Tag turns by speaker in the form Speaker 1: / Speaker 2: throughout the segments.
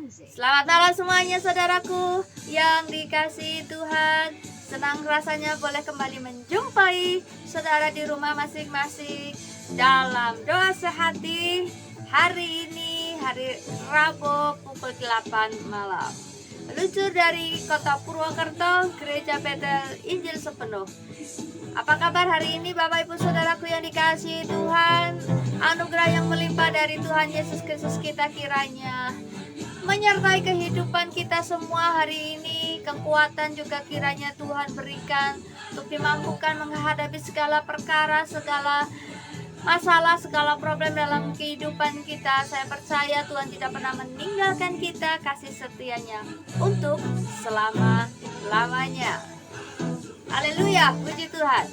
Speaker 1: Selamat malam semuanya saudaraku yang dikasihi Tuhan. Senang rasanya boleh kembali menjumpai saudara di rumah masing-masing dalam doa sehati hari ini, hari Rabu pukul 8 malam. Meluncur dari kota Purwokerto, Gereja Betel Injil Sepenuh. Apa kabar hari ini Bapak Ibu Saudaraku yang dikasihi Tuhan? Anugerah yang melimpah dari Tuhan Yesus Kristus kita kiranya menyertai kehidupan kita semua hari ini. Kekuatan juga kiranya Tuhan berikan untuk dimampukan menghadapi segala perkara, segala masalah, segala problem dalam kehidupan kita. Saya percaya Tuhan tidak pernah meninggalkan kita, kasih setianya untuk selama-lamanya. Haleluya, puji Tuhan.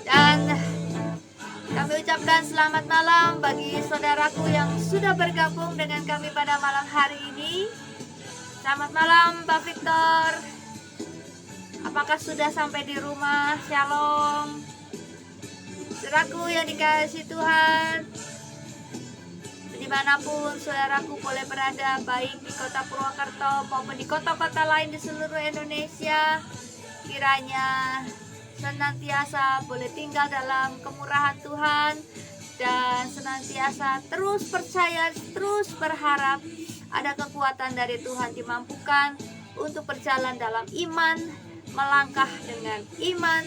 Speaker 1: Dan kami ucapkan selamat malam bagi saudaraku yang sudah bergabung dengan kami pada malam hari ini. Selamat malam Pak Victor. Apakah sudah sampai di rumah? Shalom. Saudaraku yang dikasihi Tuhan, dimanapun saudaraku boleh berada, baik di kota Purwokerto maupun di kota-kota lain di seluruh Indonesia, kiranya senantiasa boleh tinggal dalam kemurahan Tuhan dan senantiasa terus percaya, terus berharap ada kekuatan dari Tuhan, dimampukan untuk berjalan dalam iman, melangkah dengan iman,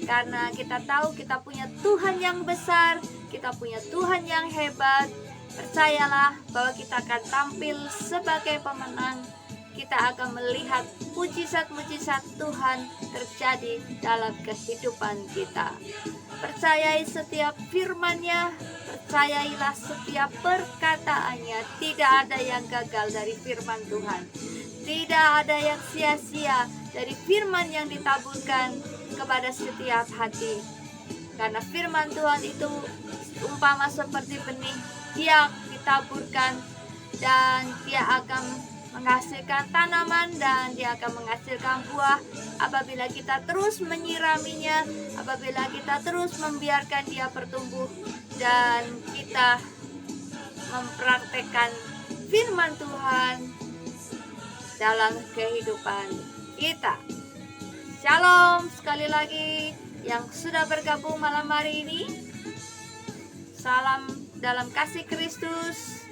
Speaker 1: karena kita tahu kita punya Tuhan yang besar, kita punya Tuhan yang hebat. Percayalah bahwa kita akan tampil sebagai pemenang. Kita akan melihat mujizat-mujizat Tuhan terjadi dalam kehidupan kita. Percayai setiap firman-Nya, percayailah setiap perkataannya. Tidak ada yang gagal dari firman Tuhan. Tidak ada yang sia-sia dari firman yang ditaburkan kepada setiap hati. Karena firman Tuhan itu umpama seperti benih yang ditaburkan, dan dia akan menghasilkan tanaman dan dia akan menghasilkan buah apabila kita terus menyiraminya, apabila kita terus membiarkan dia bertumbuh dan kita mempraktekkan firman Tuhan dalam kehidupan kita. Shalom sekali lagi yang sudah bergabung malam hari ini. Salam dalam kasih Kristus,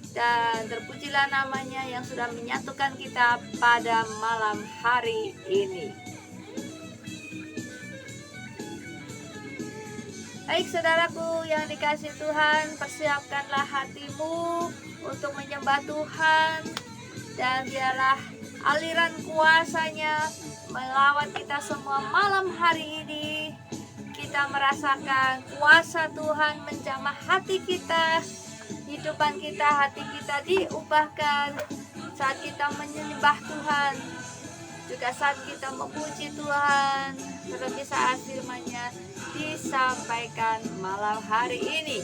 Speaker 1: dan terpujilah namanya yang sudah menyatukan kita pada malam hari ini. Baik saudaraku yang dikasihi Tuhan, persiapkanlah hatimu untuk menyembah Tuhan, dan biarlah aliran kuasa-Nya melawat kita semua malam hari ini. Kita merasakan kuasa Tuhan menjamah hati kita, kehidupan kita, hati kita diubahkan saat kita menyembah Tuhan, juga saat kita memuji Tuhan, seperti saat firman-Nya disampaikan malam hari ini.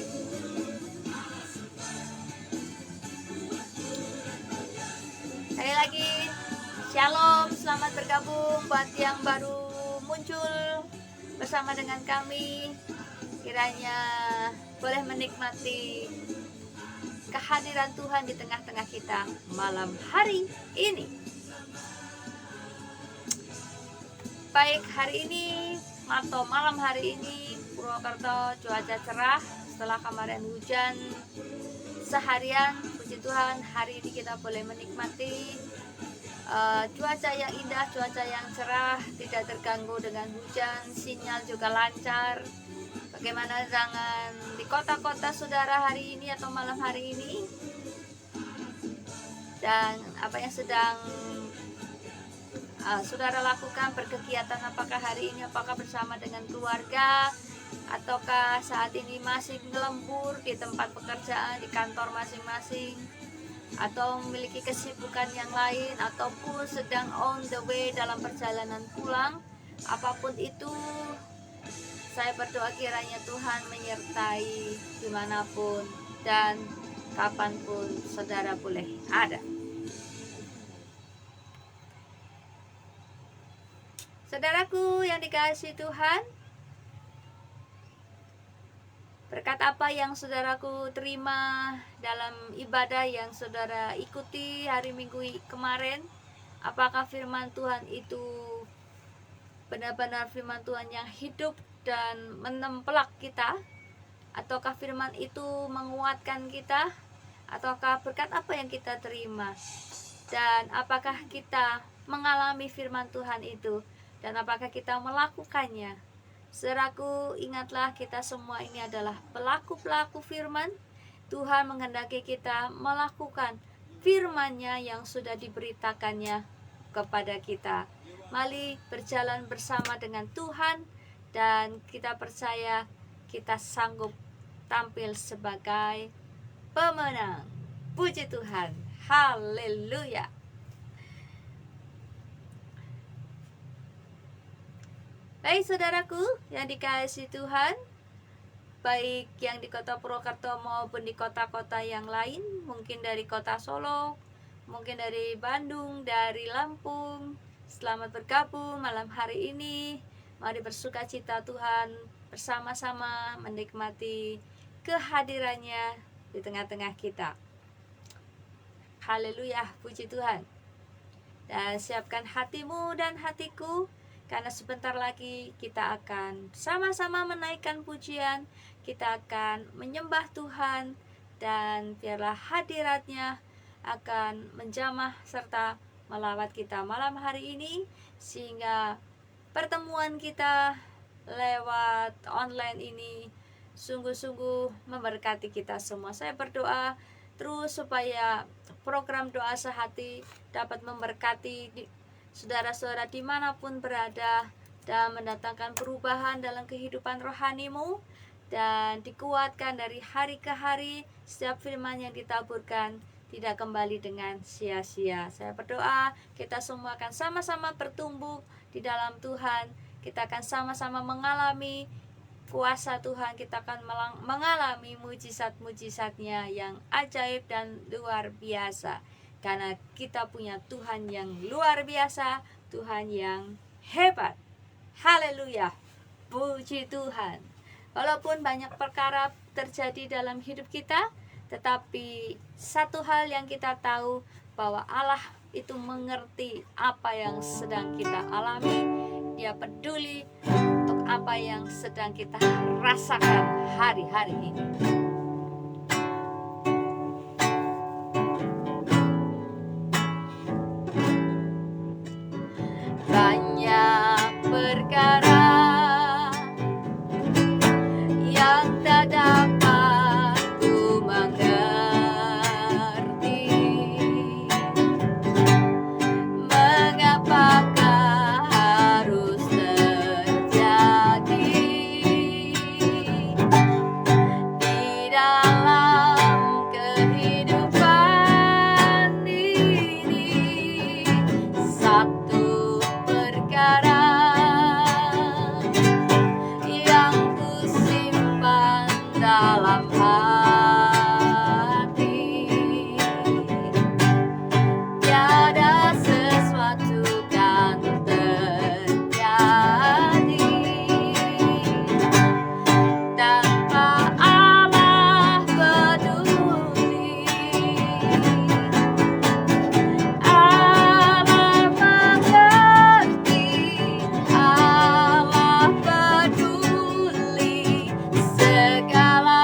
Speaker 1: Sekali lagi, shalom, selamat bergabung buat yang baru muncul bersama dengan kami. Kiranya boleh menikmati kehadiran Tuhan di tengah-tengah kita malam hari ini. Baik, hari ini atau malam hari ini Purwokerto cuaca cerah setelah kemarin hujan seharian. Puji Tuhan, hari ini kita boleh menikmati cuaca yang indah, cuaca yang cerah, tidak terganggu dengan hujan, sinyal juga lancar. Bagaimana dengan di kota-kota saudara hari ini atau malam hari ini? Dan apa yang sedang saudara lakukan, berkegiatan apakah hari ini? Apakah bersama dengan keluarga? Ataukah saat ini masih lembur di tempat pekerjaan, di kantor masing-masing? Atau memiliki kesibukan yang lain, ataupun sedang on the way dalam perjalanan pulang? Apapun itu, saya berdoa kiranya Tuhan menyertai dimanapun dan kapanpun saudara boleh ada. Saudaraku yang dikasihi Tuhan, Berkat apa yang saudaraku terima dalam ibadah yang saudara ikuti hari Minggu kemarin? Apakah firman Tuhan itu benar-benar firman Tuhan yang hidup dan menempelak kita? Ataukah firman itu menguatkan kita? Ataukah berkat apa yang kita terima? Dan apakah kita mengalami firman Tuhan itu? Dan apakah kita melakukannya? Saudaraku, ingatlah kita semua ini adalah pelaku-pelaku firman. Tuhan menghendaki kita melakukan firman-Nya yang sudah diberitakannya kepada kita. Mari berjalan bersama dengan Tuhan, dan kita percaya kita sanggup tampil sebagai pemenang. Puji Tuhan. Haleluya. Baik saudaraku yang dikasihi Tuhan, baik yang di kota Purwokerto maupun di kota-kota yang lain, mungkin dari kota Solo, mungkin dari Bandung, dari Lampung, selamat bergabung malam hari ini. Mari bersukacita Tuhan bersama-sama menikmati kehadirannya di tengah-tengah kita. Haleluya, puji Tuhan. Dan siapkan hatimu dan hatiku, karena sebentar lagi kita akan sama-sama menaikkan pujian, kita akan menyembah Tuhan, dan biarlah hadiratnya akan menjamah serta melawat kita malam hari ini, sehingga pertemuan kita lewat online ini sungguh-sungguh memberkati kita semua. Saya berdoa terus supaya program Doa Sehati dapat memberkati saudara-saudara dimanapun berada, dan mendatangkan perubahan dalam kehidupan rohanimu, dan dikuatkan dari hari ke hari. Setiap firman yang ditaburkan tidak kembali dengan sia-sia. Saya berdoa kita semua akan sama-sama bertumbuh di dalam Tuhan. Kita akan sama-sama mengalami kuasa Tuhan. Kita akan mengalami mujizat-mujizatnya yang ajaib dan luar biasa, karena kita punya Tuhan yang luar biasa, Tuhan yang hebat. Haleluya, puji Tuhan. Walaupun banyak perkara terjadi dalam hidup kita, tetapi satu hal yang kita tahu, bahwa Allah itu mengerti apa yang sedang kita alami. Dia peduli untuk apa yang sedang kita rasakan hari-hari ini. Banyak perkara yang tak dapat ku mengerti, mengapakah harus terjadi di dalam kehidupan ini. Satu perkara yang ku simpan dalam hati, tiada sesuatu kan terjadi tanpa Allah peduli. Allah mengerti, Allah peduli segala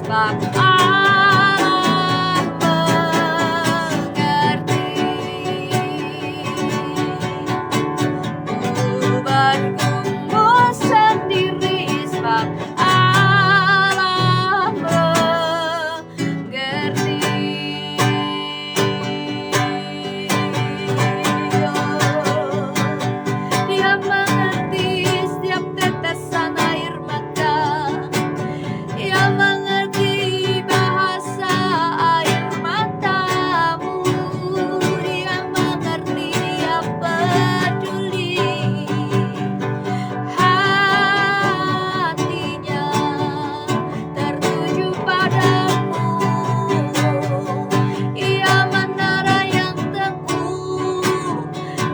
Speaker 1: sebab Allah mengerti. Ku bergumul sendiri sebab Allah mengerti. Dia mengerti setiap tetesan air mata. Dia mengerti bahasa air matamu. Dia mengerti, dia peduli. Hatinya tertuju padamu. Ia menara yang teguh.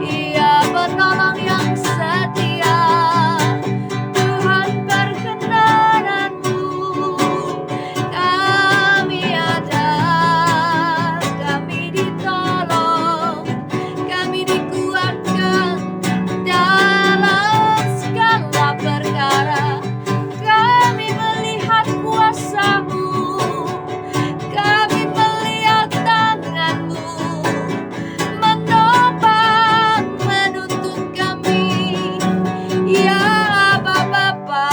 Speaker 1: Ia penolong yang setia. Tuhan perkenananmu. Kami ada, kami ditolong, kami dikuatkan dalam segala perkara. Kami melihat kuasa-Mu, kami melihat tangan-Mu menopang, menuntun kami. Ya Bapa,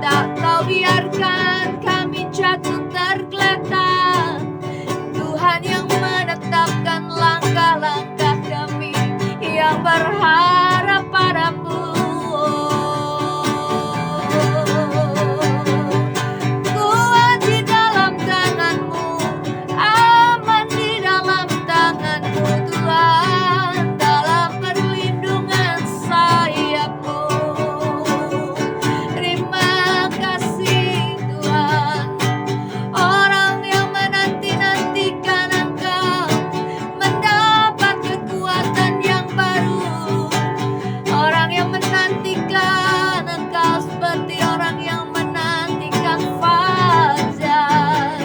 Speaker 1: tak Kau biarkan kami jatuh tergeletak. Tuhan yang menetapkan langkah-langkah kami, yang berharap padamu. Kuat di dalam tangan-Mu, aman di dalam tangan-Mu Tuhan, dalam perlindungan sayap-Mu. Terima kasih Tuhan. Orang yang menanti-nantikan Engkau mendapat kekuatan yang baru. Orang yang menantikan Engkau seperti orang yang menantikan fajar.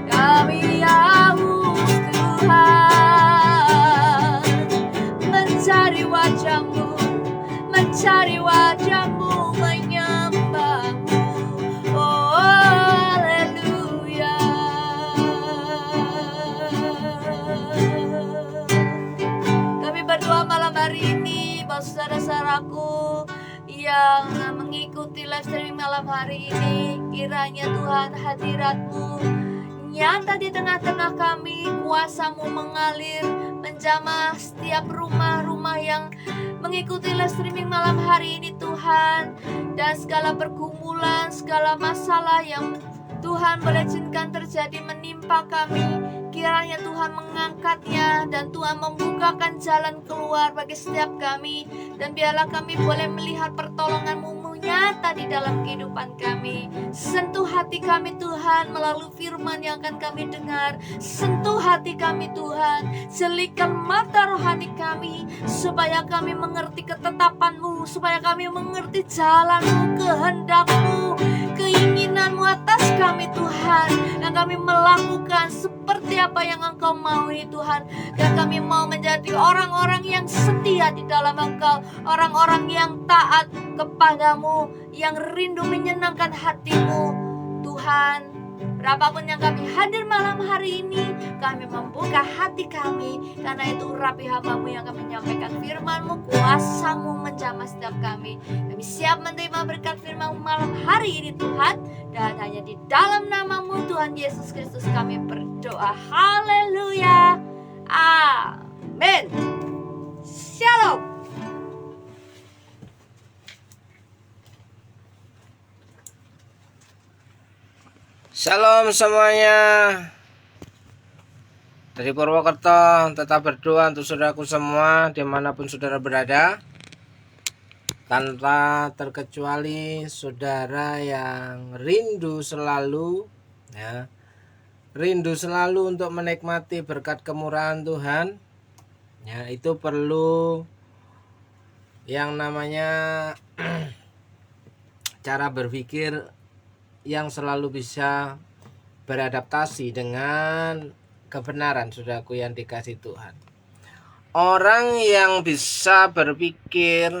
Speaker 1: Kami haus Tuhan, mencari wajah-Mu, mencari wajah-Mu, menyembah-Mu. Oh, haleluya. Kami berdoa malam hari ini bahwa saudara-saudaraku yang mengikuti live streaming malam hari ini, kiranya Tuhan hadirat-Mu nyata di tengah-tengah kami, kuasa-Mu mengalir menjamah setiap rumah-rumah yang mengikuti live streaming malam hari ini Tuhan. Dan segala pergumulan, segala masalah yang Tuhan boleh izinkan terjadi menimpa kami, kiranya Tuhan mengangkatnya dan Tuhan membukakan jalan keluar bagi setiap kami. Dan biarlah kami boleh melihat pertolongan-Mu nyata di dalam kehidupan kami. Sentuh hati kami Tuhan melalui firman yang akan kami dengar. Sentuh hati kami Tuhan, jelikan mata rohani kami, supaya kami mengerti ketetapan-Mu, supaya kami mengerti jalan-Mu, kehendak-Mu, keinginan-Mu atas kami Tuhan. Dan kami melakukan seperti apa yang Engkau mau ini Tuhan. Dan kami mau menjadi orang-orang yang setia di dalam Engkau, orang-orang yang taat kepadamu, yang rindu menyenangkan hati-Mu Tuhan. Berapapun yang kami hadir malam hari ini, kami membuka hati kami, karena itu urapi hamba-Mu yang akan menyampaikan firman-Mu, kuasa-Mu menjamah setiap kami. Kami siap menerima berkat firman-Mu malam hari ini Tuhan. Dan hanya di dalam nama-Mu Tuhan Yesus Kristus kami berdoa. Haleluya. Amin. Shalom.
Speaker 2: Shalom semuanya. Dari Purwokerto, tetap berdoa untuk saudaraku semua dimanapun saudara berada, tanpa terkecuali saudara yang rindu selalu, ya, rindu selalu untuk menikmati berkat kemurahan Tuhan. Ya, itu perlu yang namanya cara berpikir yang selalu bisa beradaptasi dengan kebenaran, saudaraku yang dikasih Tuhan. Orang yang bisa berpikir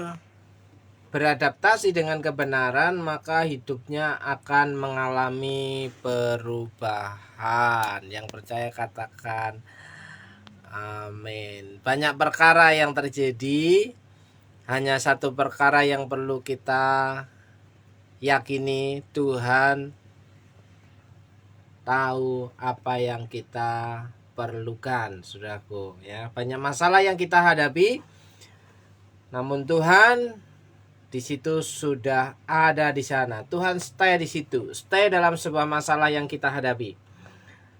Speaker 2: beradaptasi dengan kebenaran, maka hidupnya akan mengalami perubahan. Yang percaya katakan amin. Banyak perkara yang terjadi, hanya satu perkara yang perlu kita yakini, Tuhan tahu apa yang kita perlukan, saudaraku. Ya, banyak masalah yang kita hadapi, namun Tuhan di situ sudah ada di sana. Tuhan stay di situ, stay dalam sebuah masalah yang kita hadapi.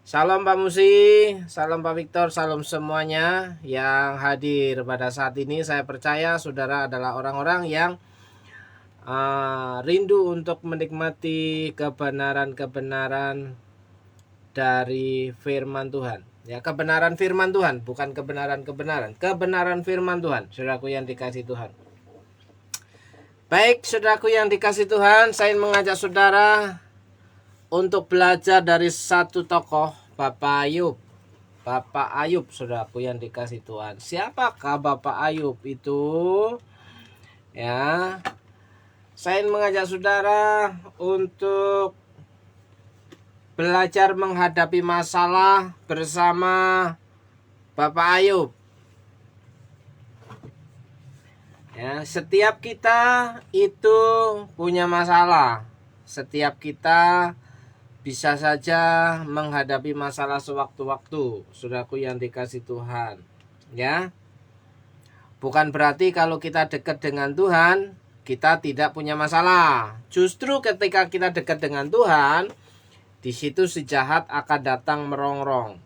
Speaker 2: Salam Pak Musi, salam Pak Victor, salam semuanya yang hadir pada saat ini. Saya percaya saudara adalah orang-orang yang rindu untuk menikmati kebenaran-kebenaran dari firman Tuhan. Ya, kebenaran firman Tuhan, bukan kebenaran-kebenaran. Kebenaran firman Tuhan, saudaraku yang dikasih Tuhan. Baik, saudaraku yang dikasih Tuhan, saya mengajak saudara untuk belajar dari satu tokoh, Bapak Ayub. Bapak Ayub, saudaraku yang dikasih Tuhan. Siapakah Bapak Ayub itu? Ya, saya mengajak saudara untuk belajar menghadapi masalah bersama Bapak Ayub. Ya, setiap kita itu punya masalah. Setiap kita bisa saja menghadapi masalah sewaktu-waktu, saudaraku yang dikasih Tuhan. Ya, bukan berarti kalau kita dekat dengan Tuhan, kita tidak punya masalah. Justru ketika kita dekat dengan Tuhan, di situ si jahat akan datang merongrong.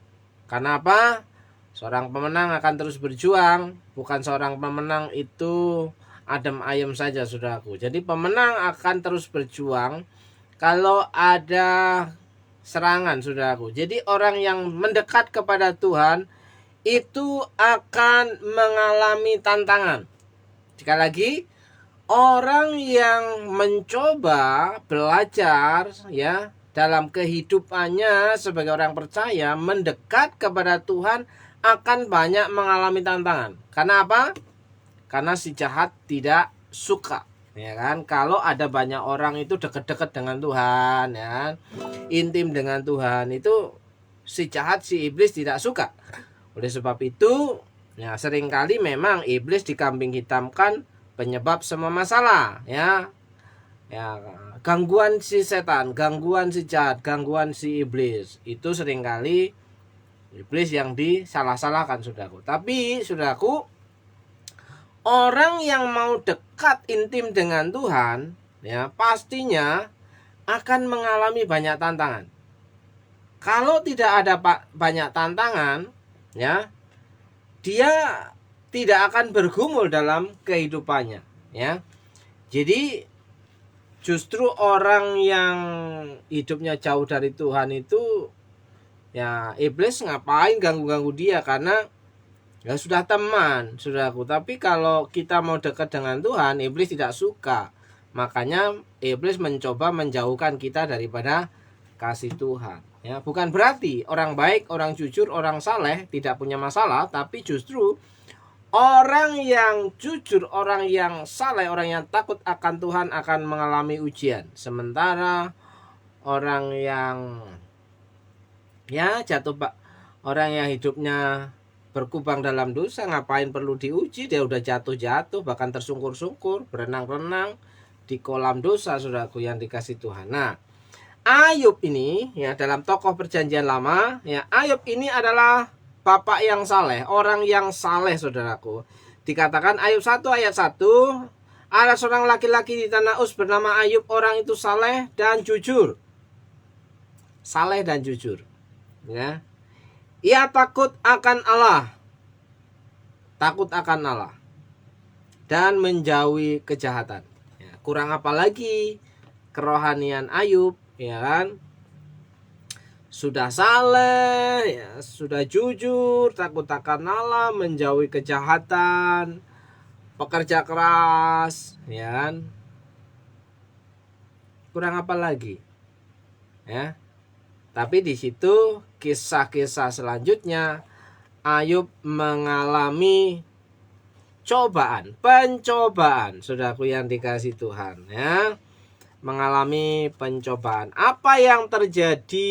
Speaker 2: Karena apa? Seorang pemenang akan terus berjuang. Bukan seorang pemenang itu adem ayem saja, saudaraku. Jadi pemenang akan terus berjuang kalau ada serangan, saudaraku. Jadi orang yang mendekat kepada Tuhan itu akan mengalami tantangan. Sekali lagi, orang yang mencoba belajar ya dalam kehidupannya sebagai orang percaya mendekat kepada Tuhan akan banyak mengalami tantangan. Karena apa? Karena si jahat tidak suka, ya kan? Kalau ada banyak orang itu dekat-dekat dengan Tuhan, ya, intim dengan Tuhan, itu si jahat, si iblis tidak suka. Oleh sebab itu, ya seringkali memang iblis dikambing hitamkan penyebab semua masalah, ya. Ya, gangguan si setan, gangguan si jahat, gangguan si iblis, itu seringkali iblis yang disalah-salahkan, saudaraku. Tapi, saudaraku, orang yang mau dekat intim dengan Tuhan, ya pastinya akan mengalami banyak tantangan. Kalau tidak ada banyak tantangan, ya, dia tidak akan bergumul dalam kehidupannya, ya. Jadi justru orang yang hidupnya jauh dari Tuhan itu, ya iblis ngapain ganggu-ganggu dia, karena ya sudah teman, saudaraku. Tapi kalau kita mau dekat dengan Tuhan, iblis tidak suka. Makanya iblis mencoba menjauhkan kita daripada kasih Tuhan. Ya, bukan berarti orang baik, orang jujur, orang saleh tidak punya masalah, tapi justru orang yang jujur, orang yang saleh, orang yang takut akan Tuhan akan mengalami ujian. Sementara orang yang ya jatuh, orang yang hidupnya berkubang dalam dosa, ngapain perlu diuji? Dia udah jatuh-jatuh, bahkan tersungkur-sungkur, berenang-renang di kolam dosa, saudaraku yang dikasih Tuhan. Nah, Ayub ini ya dalam tokoh perjanjian lama, ya Ayub ini adalah bapak yang saleh, orang yang saleh, saudaraku. Dikatakan Ayub 1 ayat 1, ada seorang laki-laki di tanah Uz bernama Ayub, orang itu saleh dan jujur. Saleh dan jujur. Ya. Ia takut akan Allah. Takut akan Allah. Dan menjauhi kejahatan. Ya, kurang apa lagi kerohanian Ayub, ya kan? Sudah saleh, ya, sudah jujur, takut akan Allah, menjauhi kejahatan, pekerja keras, ya kan? Kurang apa lagi? Ya. Tapi di situ kisah-kisah selanjutnya Ayub mengalami cobaan, pencobaan, saudaraku yang dikasih Tuhan, ya. Mengalami pencobaan. Apa yang terjadi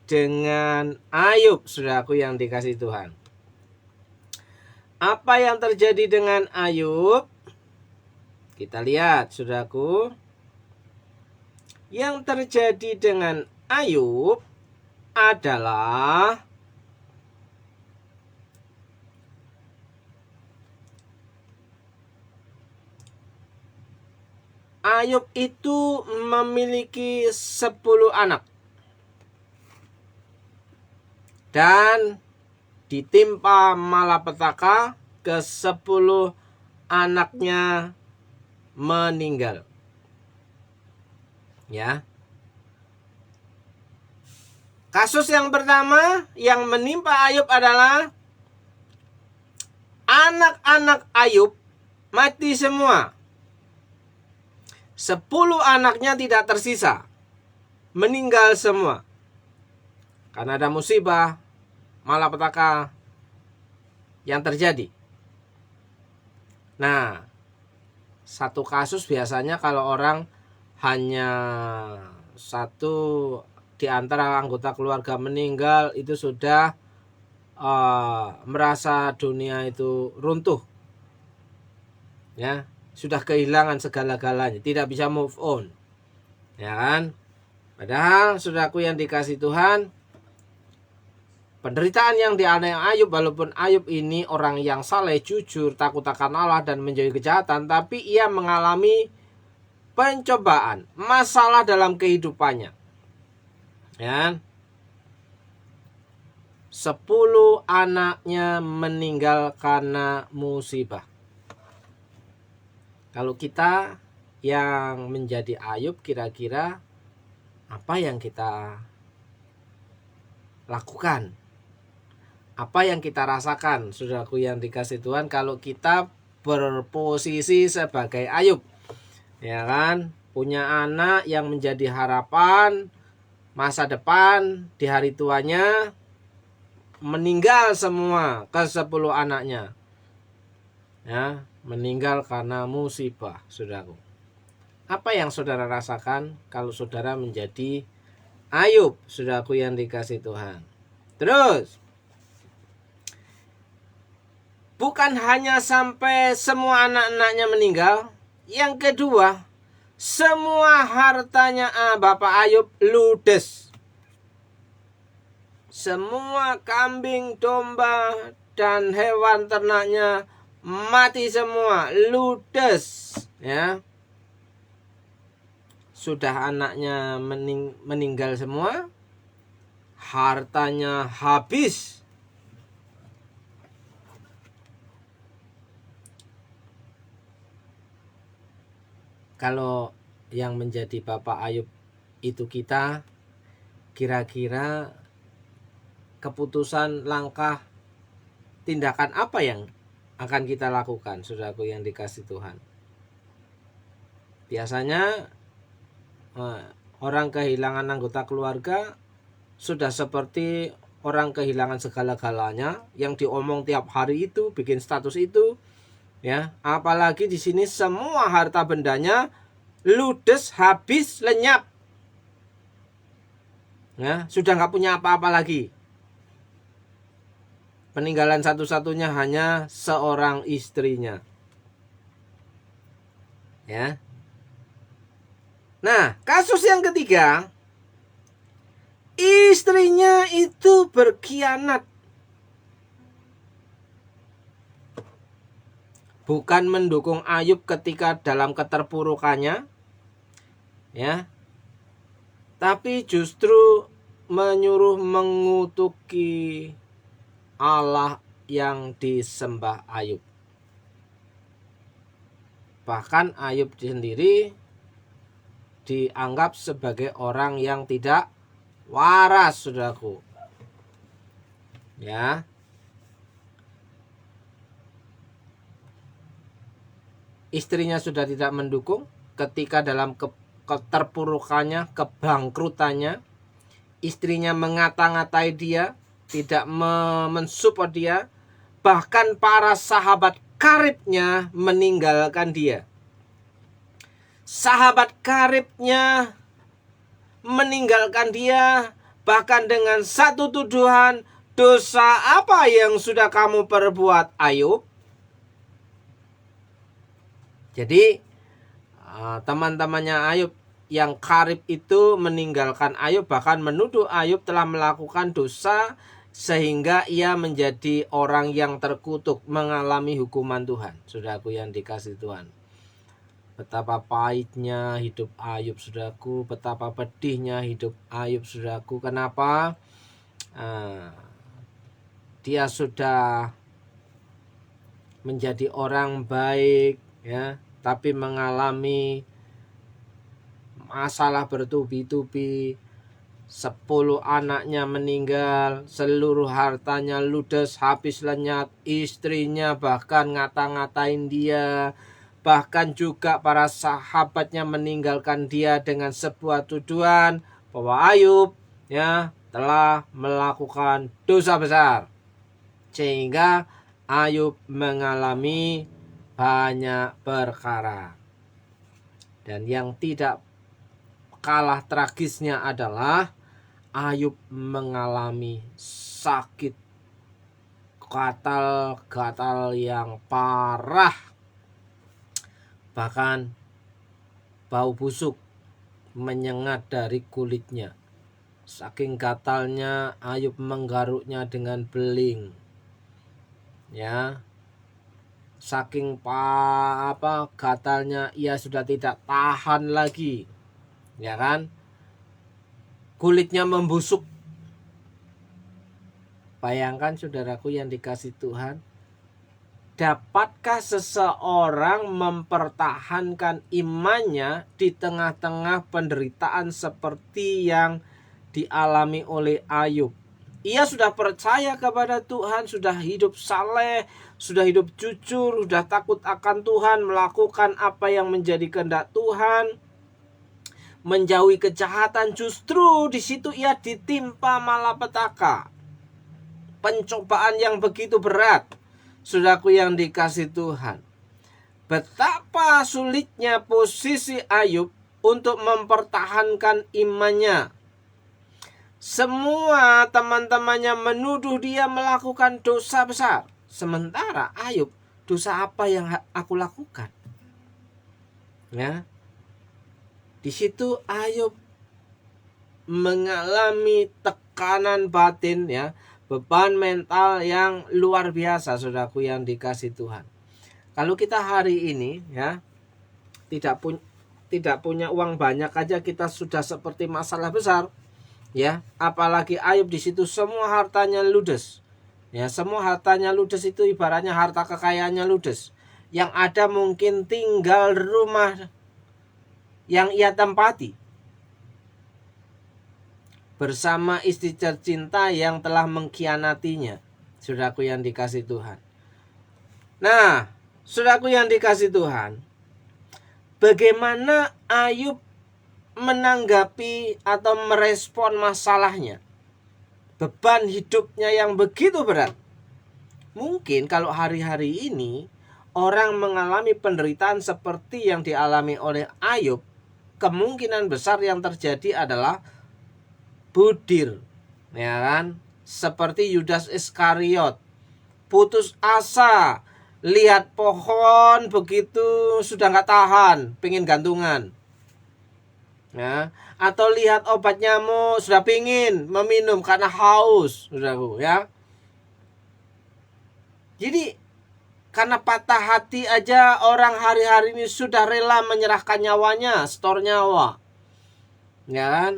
Speaker 2: dengan Ayub, saudaraku yang dikasih Tuhan? Apa yang terjadi dengan Ayub? Kita lihat, saudaraku. Yang terjadi dengan Ayub adalah Ayub itu memiliki 10 anak. Dan ditimpa malapetaka, ke-10 anaknya meninggal. Ya. Kasus yang pertama yang menimpa Ayub adalah anak-anak Ayub mati semua. 10 anaknya tidak tersisa, meninggal semua karena ada musibah, malapetaka yang terjadi. Nah, satu kasus biasanya kalau orang hanya satu di antara anggota keluarga meninggal, itu sudah merasa dunia itu runtuh, ya, sudah kehilangan segala-galanya, tidak bisa move on, ya kan? Padahal saudaraku yang dikasih Tuhan, penderitaan yang dialami Ayub, walaupun Ayub ini orang yang saleh, jujur, takut akan Allah dan menjauhi kejahatan, tapi ia mengalami pencobaan, masalah dalam kehidupannya, ya. 10 anaknya meninggal karena musibah. Kalau kita yang menjadi Ayub, kira-kira apa yang kita lakukan? Apa yang kita rasakan, saudaraku yang dikasih Tuhan, kalau kita berposisi sebagai Ayub? Ya kan? Punya anak yang menjadi harapan masa depan di hari tuanya, meninggal semua, ke-10 anaknya. Ya, meninggal karena musibah, saudaraku. Apa yang saudara rasakan kalau saudara menjadi Ayub, saudaraku yang dikasih Tuhan? Terus, bukan hanya sampai semua anak-anaknya meninggal. Yang kedua, semua hartanya Bapak Ayub ludes. Semua kambing, domba, dan hewan ternaknya mati semua, ludes, ya. Sudah anaknya meninggal semua, hartanya habis. Kalau yang menjadi Bapak Ayub itu kita, kira-kira keputusan, langkah, tindakan apa yang akan kita lakukan, saudaraku yang dikasih Tuhan? Biasanya orang kehilangan anggota keluarga sudah seperti orang kehilangan segala-galanya, yang diomong tiap hari itu, bikin status itu, ya. Apalagi di sini semua harta bendanya ludes, habis, lenyap, ya, sudah nggak punya apa-apa lagi. Peninggalan satu-satunya hanya seorang istrinya, ya. Nah, kasus yang ketiga, istrinya itu berkhianat. Bukan mendukung Ayub ketika dalam keterpurukannya, ya, tapi justru menyuruh mengutuki Allah yang disembah Ayub. Bahkan Ayub sendiri dianggap sebagai orang yang tidak waras, saudaraku, ya. Istrinya sudah tidak mendukung ketika dalam keterpurukannya, kebangkrutannya. Istrinya mengata-ngatai dia, tidak mensupport dia. Bahkan para sahabat karibnya meninggalkan dia. Sahabat karibnya meninggalkan dia, bahkan dengan satu tuduhan, dosa apa yang sudah kamu perbuat, Ayub? Jadi teman-temannya Ayub yang karib itu meninggalkan Ayub, bahkan menuduh Ayub telah melakukan dosa sehingga ia menjadi orang yang terkutuk, mengalami hukuman Tuhan. Saudaraku yang dikasihi Tuhan, betapa pahitnya hidup Ayub, saudaraku, betapa pedihnya hidup Ayub, saudaraku. Kenapa? Dia sudah menjadi orang baik, ya, tapi mengalami masalah bertubi-tubi. 10 anaknya meninggal, seluruh hartanya ludes, habis lenyap, istrinya bahkan ngata-ngatain dia, bahkan juga para sahabatnya meninggalkan dia dengan sebuah tuduhan bahwa Ayub, ya, telah melakukan dosa besar, sehingga Ayub mengalami banyak perkara. Dan yang tidak kalah tragisnya adalah Ayub mengalami sakit gatal-gatal yang parah, bahkan bau busuk menyengat dari kulitnya. Saking gatalnya, Ayub menggaruknya dengan beling, ya. Saking gatalnya, ia sudah tidak tahan lagi, ya kan? Kulitnya membusuk. Bayangkan, saudaraku yang dikasihi Tuhan, dapatkah seseorang mempertahankan imannya di tengah-tengah penderitaan seperti yang dialami oleh Ayub? Ia sudah percaya kepada Tuhan, sudah hidup saleh, sudah hidup jujur, sudah takut akan Tuhan, melakukan apa yang menjadi kehendak Tuhan, menjauhi kejahatan. Justru di situ ia ditimpa malapetaka, pencobaan yang begitu berat. Saudaraku yang dikasihi Tuhan, betapa sulitnya posisi Ayub untuk mempertahankan imannya. Semua teman-temannya menuduh dia melakukan dosa besar. Sementara Ayub, dosa apa yang aku lakukan? Ya. Di situ Ayub mengalami tekanan batin, ya, beban mental yang luar biasa, saudaraku yang dikasihi Tuhan. Kalau kita hari ini, ya, tidak punya uang banyak aja kita sudah seperti masalah besar, ya. Apalagi Ayub di situ semua hartanya ludes, ya. Semua hartanya ludes itu ibaratnya harta kekayaannya ludes. Yang ada mungkin tinggal rumah yang ia tempati bersama istri tercinta yang telah mengkhianatinya. Saudaraku yang dikasihi Tuhan. Nah, saudaraku yang dikasihi Tuhan, bagaimana Ayub menanggapi atau merespon masalahnya? Beban hidupnya yang begitu berat. Mungkin kalau hari-hari ini orang mengalami penderitaan seperti yang dialami oleh Ayub, kemungkinan besar yang terjadi adalah budir, ya kan? Seperti Yudas Iskariot, putus asa, lihat pohon begitu sudah nggak tahan, pengen gantungan, ya. Atau lihat obat nyamuk sudah pengen meminum karena haus, saudaraku, ya. Jadi karena patah hati aja orang hari-hari ini sudah rela menyerahkan nyawanya, setor nyawa, ya kan?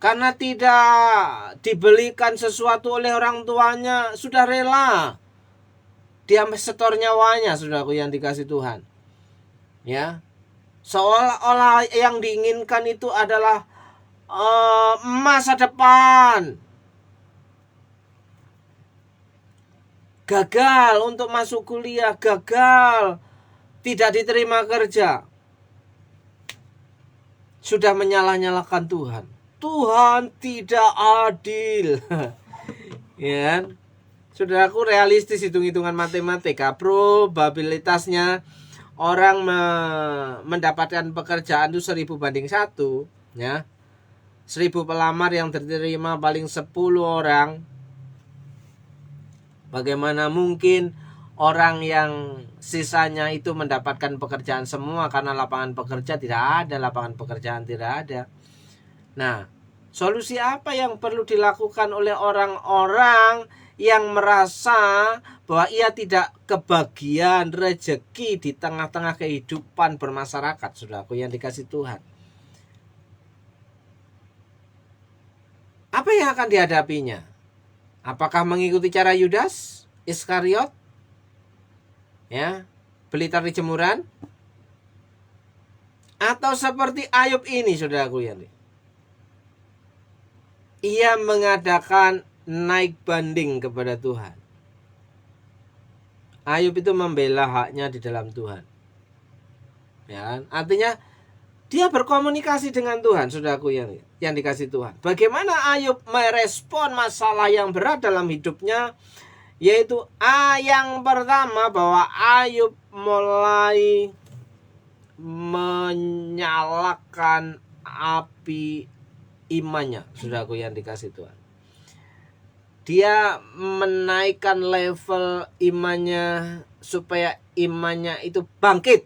Speaker 2: Karena tidak dibelikan sesuatu oleh orang tuanya, sudah rela dia setor nyawanya, saudaraku yang dikasihi Tuhan, ya. Seolah-olah yang diinginkan itu adalah masa depan. Gagal untuk masuk kuliah, gagal tidak diterima kerja, sudah menyalah-nyalahkan Tuhan. Tuhan tidak adil. Ya. Saudaraku, realistis hitung-hitungan matematika, probabilitasnya orang mendapatkan pekerjaan itu 1000 banding 1, ya. 1000 pelamar yang diterima paling 10 orang. Bagaimana mungkin orang yang sisanya itu mendapatkan pekerjaan semua, karena lapangan lapangan pekerjaan tidak ada. Nah, solusi apa yang perlu dilakukan oleh orang-orang yang merasa bahwa ia tidak kebagian rezeki di tengah-tengah kehidupan bermasyarakat, saudaraku yang dikasih Tuhan? Apa yang akan dihadapinya? Apakah mengikuti cara Yudas Iskariot? Ya, beli tali jemuran? Atau seperti Ayub ini, saudaraku yang ia mengadakan naik banding kepada Tuhan. Ayub itu membela haknya di dalam Tuhan. Ya kan? Artinya dia berkomunikasi dengan Tuhan, saudaraku yang dikasih Tuhan. Bagaimana Ayub merespon masalah yang berat dalam hidupnya? Yaitu yang pertama, bahwa Ayub mulai menyalakan api imannya, saudaraku yang dikasih Tuhan. Dia menaikkan level imannya supaya imannya itu bangkit.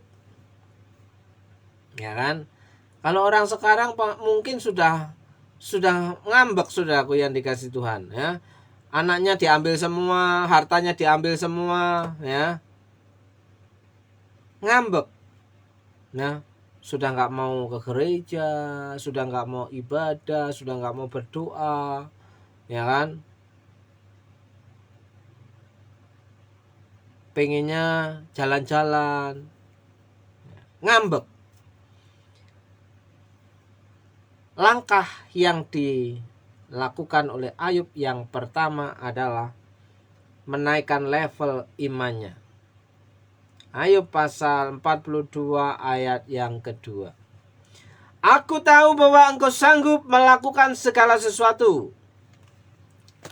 Speaker 2: Ya kan? Kalau orang sekarang mungkin sudah ngambek, saudaraku yang dikasih Tuhan, ya. Anaknya diambil semua, hartanya diambil semua, ya. Ngambek. Nah, sudah nggak mau ke gereja, sudah nggak mau ibadah, sudah nggak mau berdoa, ya kan? Pengennya jalan-jalan, ngambek. Langkah yang dilakukan oleh Ayub yang pertama adalah menaikkan level imannya. Ayub pasal 42 ayat yang kedua. Aku tahu bahwa engkau sanggup melakukan segala sesuatu.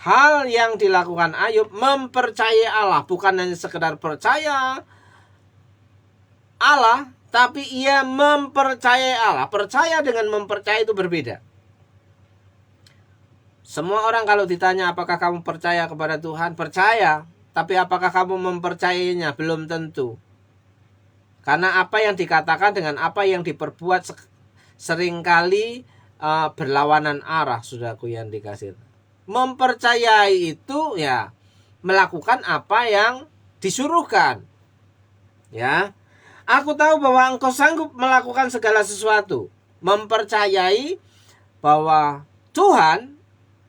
Speaker 2: Hal yang dilakukan Ayub mempercayai Allah, bukan hanya sekedar percaya Allah, tapi ia mempercayai Allah. Percaya dengan mempercayai itu berbeda. Semua orang kalau ditanya apakah kamu percaya kepada Tuhan, percaya. Tapi apakah kamu mempercayainya? Belum tentu. Karena apa yang dikatakan dengan apa yang diperbuat seringkali berlawanan arah, saudaraku yang dikasih. Mempercayai itu ya melakukan apa yang disuruhkan. Ya. Aku tahu bahwa engkau sanggup melakukan segala sesuatu. Mempercayai bahwa Tuhan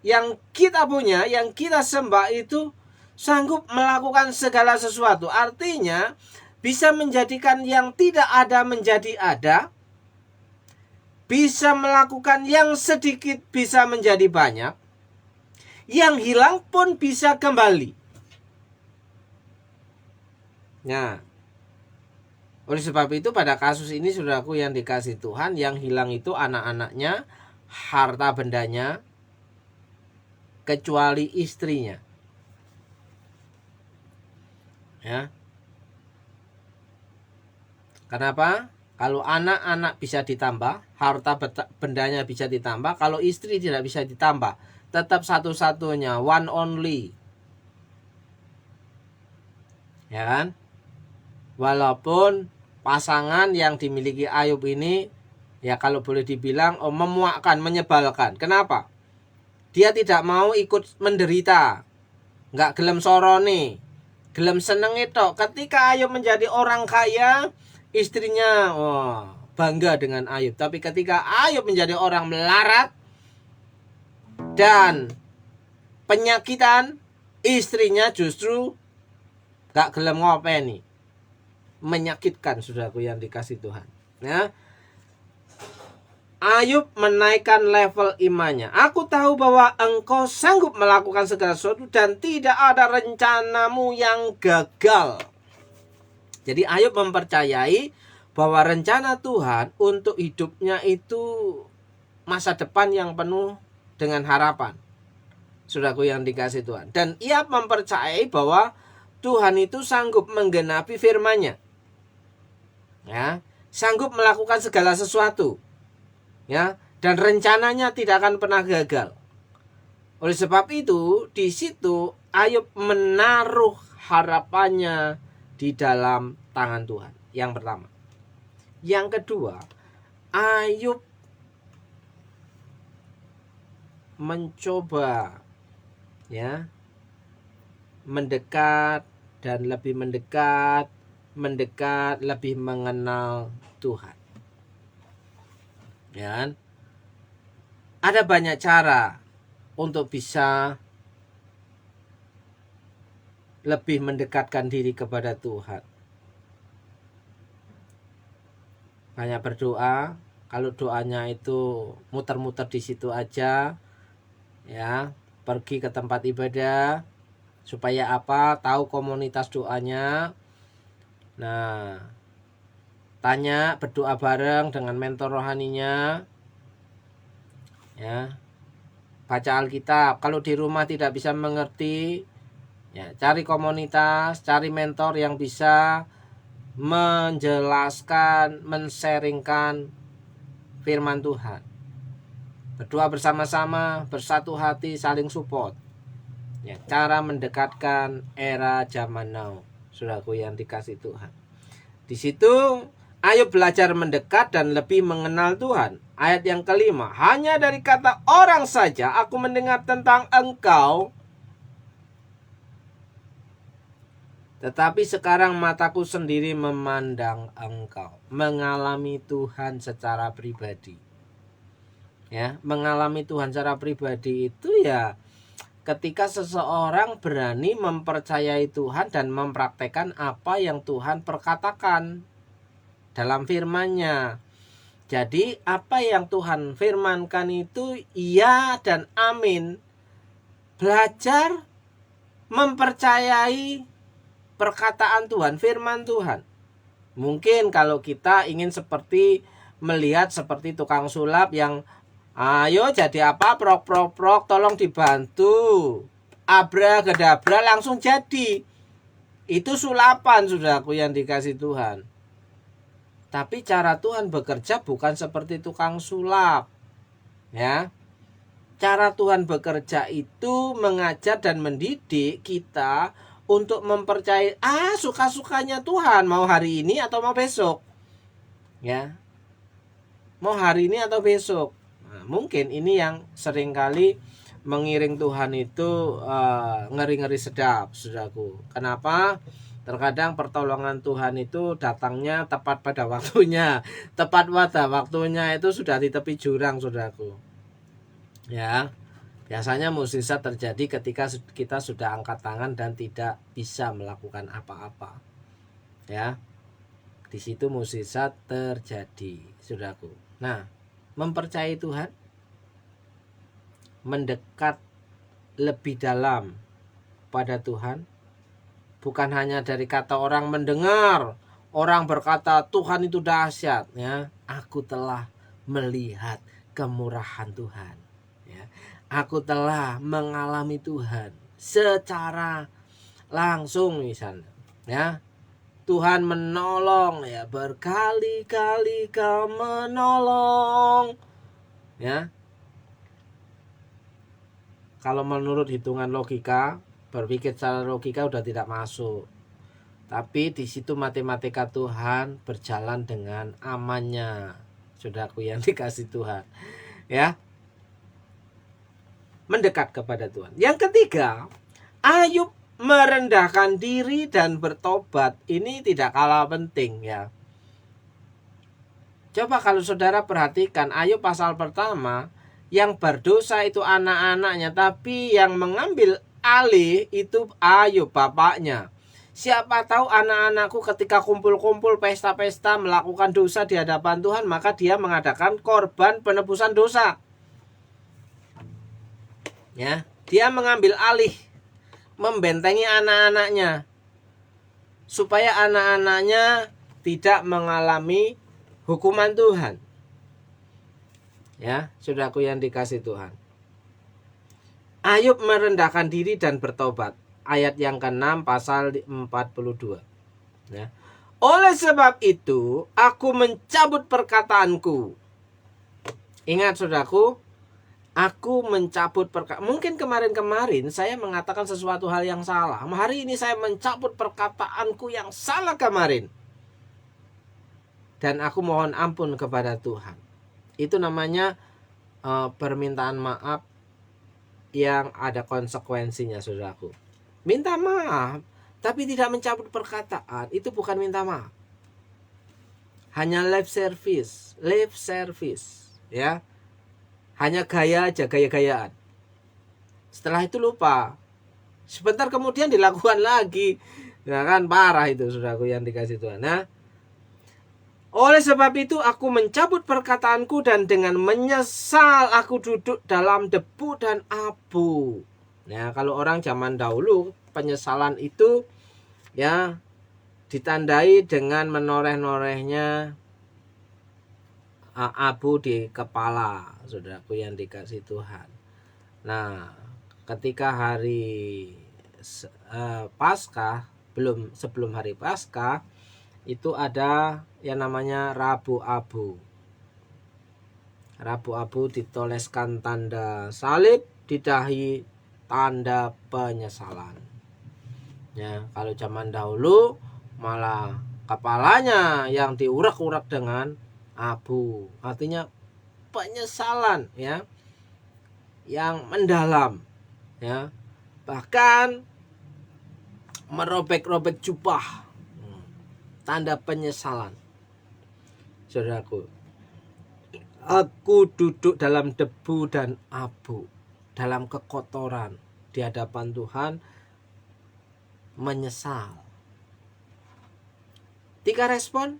Speaker 2: yang kita punya, yang kita sembah itu sanggup melakukan segala sesuatu. Artinya bisa menjadikan yang tidak ada menjadi ada. Bisa melakukan yang sedikit bisa menjadi banyak. Yang hilang pun bisa kembali. Nah, oleh sebab itu pada kasus ini, saudaraku yang dikasih Tuhan, yang hilang itu anak-anaknya, harta bendanya, kecuali istrinya. Ya. Kenapa? Kalau anak-anak bisa ditambah, harta bendanya bisa ditambah, kalau istri tidak bisa ditambah, tetap satu-satunya, one only. Ya kan? Walaupun pasangan yang dimiliki Ayub ini, ya kalau boleh dibilang memuakkan, menyebalkan. Kenapa? Dia tidak mau ikut menderita, nggak gelem sorone, gelem seneng itu. Ketika Ayub menjadi orang kaya, istrinya bangga dengan Ayub. Tapi ketika Ayub menjadi orang melarat dan penyakitan, istrinya justru nggak gelem ngopeni. Menyakitkan, saudaraku yang dikasih Tuhan. Ya. Ayub menaikkan level imannya. Aku tahu bahwa engkau sanggup melakukan segala sesuatu dan tidak ada rencanamu yang gagal. Jadi Ayub mempercayai bahwa rencana Tuhan untuk hidupnya itu masa depan yang penuh dengan harapan. saudaraku yang dikasih Tuhan. Dan ia mempercayai bahwa Tuhan itu sanggup menggenapi firman-Nya. Ya, sanggup melakukan segala sesuatu. Ya, dan rencananya tidak akan pernah gagal. Oleh sebab itu, di situ Ayub menaruh harapannya di dalam tangan Tuhan. Yang pertama. Yang kedua, Ayub mencoba ya mendekat dan lebih mendekat, lebih mengenal Tuhan. Ya. Ada banyak cara untuk bisa lebih mendekatkan diri kepada Tuhan. Banyak berdoa, kalau doanya itu muter-muter di situ aja, ya, pergi ke tempat ibadah, supaya apa? Tahu komunitas doanya. Nah, tanya, berdoa bareng dengan mentor rohaninya, ya. Baca Alkitab. Kalau di rumah tidak bisa mengerti, ya, cari komunitas, cari mentor yang bisa menjelaskan, men-sharingkan firman Tuhan. Berdoa bersama-sama, bersatu hati, saling support. Ya, cara mendekatkan era zaman now, saudaraku yang dikasih Tuhan. Di situ Ayub belajar mendekat dan lebih mengenal Tuhan. Ayat yang kelima, hanya dari kata orang saja aku mendengar tentang engkau, tetapi sekarang mataku sendiri memandang engkau. Mengalami Tuhan secara pribadi. Ya, mengalami Tuhan secara pribadi itu ya ketika seseorang berani mempercayai Tuhan dan mempraktekkan apa yang Tuhan perkatakan dalam firman-Nya. Jadi apa yang Tuhan firmankan itu iya dan amin. Belajar mempercayai perkataan Tuhan, firman Tuhan. Mungkin kalau kita ingin melihat seperti tukang sulap yang ayo jadi apa, prok, tolong dibantu, abracadabra langsung jadi. Itu sulapan, saudaraku yang dikasih Tuhan. Tapi cara Tuhan bekerja bukan seperti tukang sulap. Ya. Cara Tuhan bekerja itu mengajar dan mendidik kita untuk mempercayai suka-sukanya Tuhan, mau hari ini atau mau besok. Ya. Mau hari ini atau besok. Nah, mungkin ini yang seringkali mengiring Tuhan itu ngeri-ngeri sedap, saudaraku. Kenapa? Terkadang pertolongan Tuhan itu datangnya tepat pada waktunya. Tepat pada waktunya itu sudah di tepi jurang, saudaraku. Ya, biasanya mukjizat terjadi ketika kita sudah angkat tangan dan tidak bisa melakukan apa-apa. Ya, di situ mukjizat terjadi, saudaraku. Nah, mempercayai Tuhan, mendekat lebih dalam pada Tuhan, bukan hanya dari kata orang mendengar, orang berkata Tuhan itu dahsyat, ya. Aku telah melihat kemurahan Tuhan, ya. Aku telah mengalami Tuhan secara langsung misalnya, ya. Tuhan menolong, ya, berkali-kali Kau menolong, ya. Kalau menurut hitungan logika, berpikir secara logika udah tidak masuk. Tapi di situ matematika Tuhan berjalan dengan amannya, saudaraku yang dikasih Tuhan. Ya. Mendekat kepada Tuhan. Yang ketiga, Ayub merendahkan diri dan bertobat. Ini tidak kalah penting, ya. Coba kalau saudara perhatikan Ayub pasal pertama, yang berdosa itu anak-anaknya, tapi yang mengambil alih itu Ayub bapaknya. Siapa tahu anak-anakku ketika kumpul-kumpul pesta-pesta melakukan dosa di hadapan Tuhan, maka dia mengadakan korban penebusan dosa. Ya, dia mengambil alih, membentengi anak-anaknya supaya anak-anaknya tidak mengalami hukuman Tuhan. Ya, saudaraku yang dikasih Tuhan. Ayub merendahkan diri dan bertobat. Ayat yang ke-6 pasal 42. Ya. Oleh sebab itu, aku mencabut perkataanku. Ingat saudaraku, aku mencabut perkataan. Mungkin kemarin-kemarin saya mengatakan sesuatu hal yang salah. Hari ini saya mencabut perkataanku yang salah kemarin. Dan aku mohon ampun kepada Tuhan. Itu namanya permintaan maaf yang ada konsekuensinya, saudaraku. Minta maaf, tapi tidak mencabut perkataan, itu bukan minta maaf. Hanya lip service, ya. Hanya gaya aja, gaya-gayaan. Setelah itu lupa. Sebentar kemudian dilakukan lagi. Nah kan parah itu, saudaraku yang dikasih Tuhan. Nah, oleh sebab itu aku mencabut perkataanku dan dengan menyesal aku duduk dalam debu dan abu. Nah, kalau orang zaman dahulu penyesalan itu ya ditandai dengan menoreh-norehnya abu di kepala, saudaraku yang dikasih Tuhan. Nah, ketika hari Paskah, sebelum hari Paskah itu ada yang namanya Rabu Abu. Rabu Abu ditoleskan tanda salib, di dahi tanda penyesalan. Ya, kalau zaman dahulu malah kepalanya yang diurak-urak dengan abu, artinya penyesalan ya, yang mendalam ya, bahkan merobek-robek jubah, tanda penyesalan. Saudaraku, aku duduk dalam debu dan abu, dalam kekotoran di hadapan Tuhan, menyesal. 3 respon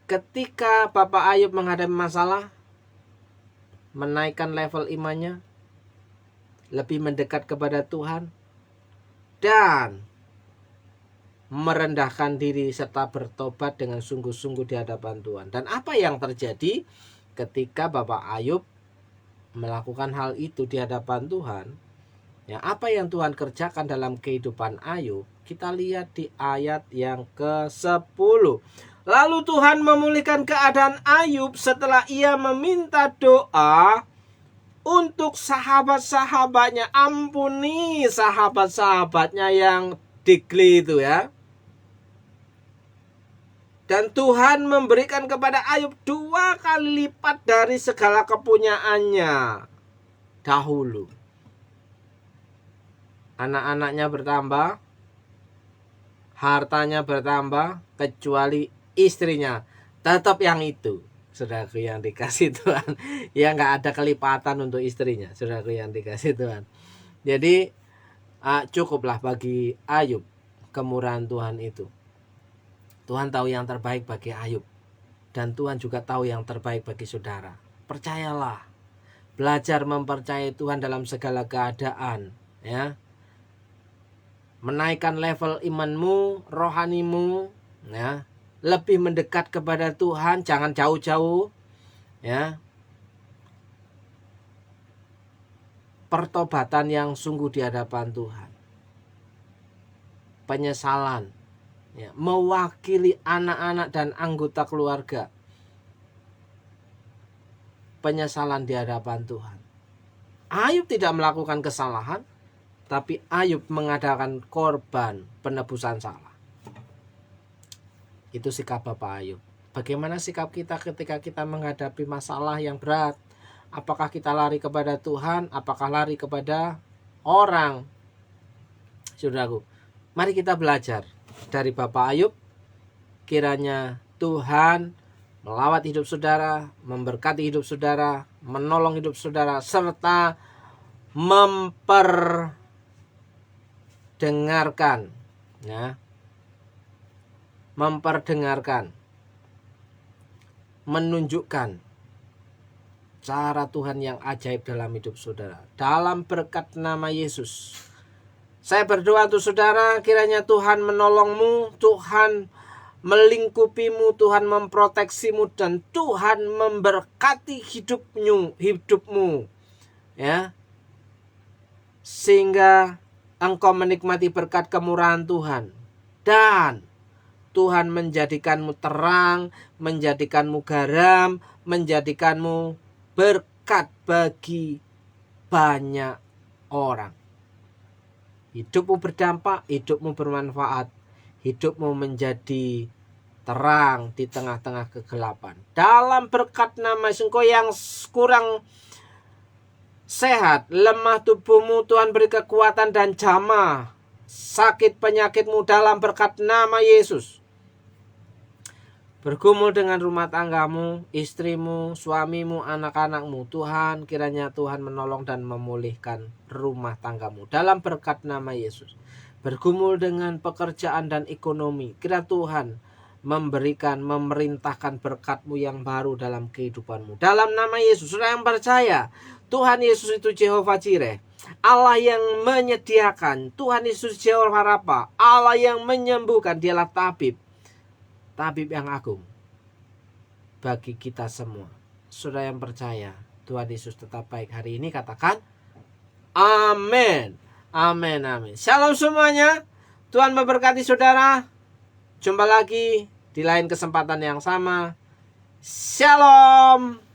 Speaker 2: ketika Bapak Ayub menghadapi masalah: menaikkan level imannya, lebih mendekat kepada Tuhan, dan merendahkan diri serta bertobat dengan sungguh-sungguh di hadapan Tuhan. Dan apa yang terjadi ketika Bapak Ayub melakukan hal itu di hadapan Tuhan? Ya, apa yang Tuhan kerjakan dalam kehidupan Ayub? Kita lihat di ayat yang ke-10. Lalu Tuhan memulihkan keadaan Ayub setelah ia meminta doa untuk sahabat-sahabatnya. Ampuni sahabat-sahabatnya yang digli itu ya. Dan Tuhan memberikan kepada Ayub 2 kali lipat dari segala kepunyaannya dahulu. Anak-anaknya bertambah, hartanya bertambah, kecuali istrinya tetap yang itu. Saudaraku yang dikasih Tuhan, ya nggak ada kelipatan untuk istrinya, saudaraku yang dikasih Tuhan. Jadi cukuplah bagi Ayub kemurahan Tuhan itu. Tuhan tahu yang terbaik bagi Ayub, dan Tuhan juga tahu yang terbaik bagi saudara. Percayalah, belajar mempercayai Tuhan dalam segala keadaan ya. Menaikkan level imanmu, rohanimu ya, lebih mendekat kepada Tuhan, jangan jauh-jauh ya. Pertobatan yang sungguh di hadapan Tuhan, penyesalan ya, mewakili anak-anak dan anggota keluarga, penyesalan di hadapan Tuhan. Ayub tidak melakukan kesalahan, tapi Ayub mengadakan korban penebusan salah. Itu sikap Bapak Ayub. Bagaimana sikap kita ketika kita menghadapi masalah yang berat? Apakah kita lari kepada Tuhan? Apakah lari kepada orang? Saudaraku, mari kita belajar dari Bapak Ayub. Kiranya Tuhan melawat hidup saudara, memberkati hidup saudara, menolong hidup saudara, serta memperdengarkan ya, menunjukkan cara Tuhan yang ajaib dalam hidup saudara. Dalam berkat nama Yesus, saya berdoa untuk saudara, kiranya Tuhan menolongmu, Tuhan melingkupimu, Tuhan memproteksimu, dan Tuhan memberkati hidupmu ya. sehingga engkau menikmati berkat kemurahan Tuhan. Dan Tuhan menjadikanmu terang, menjadikanmu garam, menjadikanmu berkat bagi banyak orang. Hidupmu berdampak, hidupmu bermanfaat, hidupmu menjadi terang di tengah-tengah kegelapan. Dalam berkat nama Yesus, engkau yang kurang sehat, lemah tubuhmu, Tuhan beri kekuatan dan jamah sakit penyakitmu dalam berkat nama Yesus. Bergumul dengan rumah tanggamu, istrimu, suamimu, anak-anakmu. Tuhan, kiranya Tuhan menolong dan memulihkan rumah tanggamu dalam berkat nama Yesus. Bergumul dengan pekerjaan dan ekonomi. Kira Tuhan memberikan, memerintahkan berkat-Mu yang baru dalam kehidupanmu. Dalam nama Yesus, saudara yang percaya, Tuhan Yesus itu Jehovah Jireh, Allah yang menyediakan. Tuhan Yesus Jehovah Rafa, Allah yang menyembuhkan. Dialah tabib yang agung bagi kita semua. Saudara yang percaya, Tuhan Yesus tetap baik hari ini, katakan amin. Amin, amin. Shalom semuanya. Tuhan memberkati saudara. Jumpa lagi di lain kesempatan yang sama. Shalom.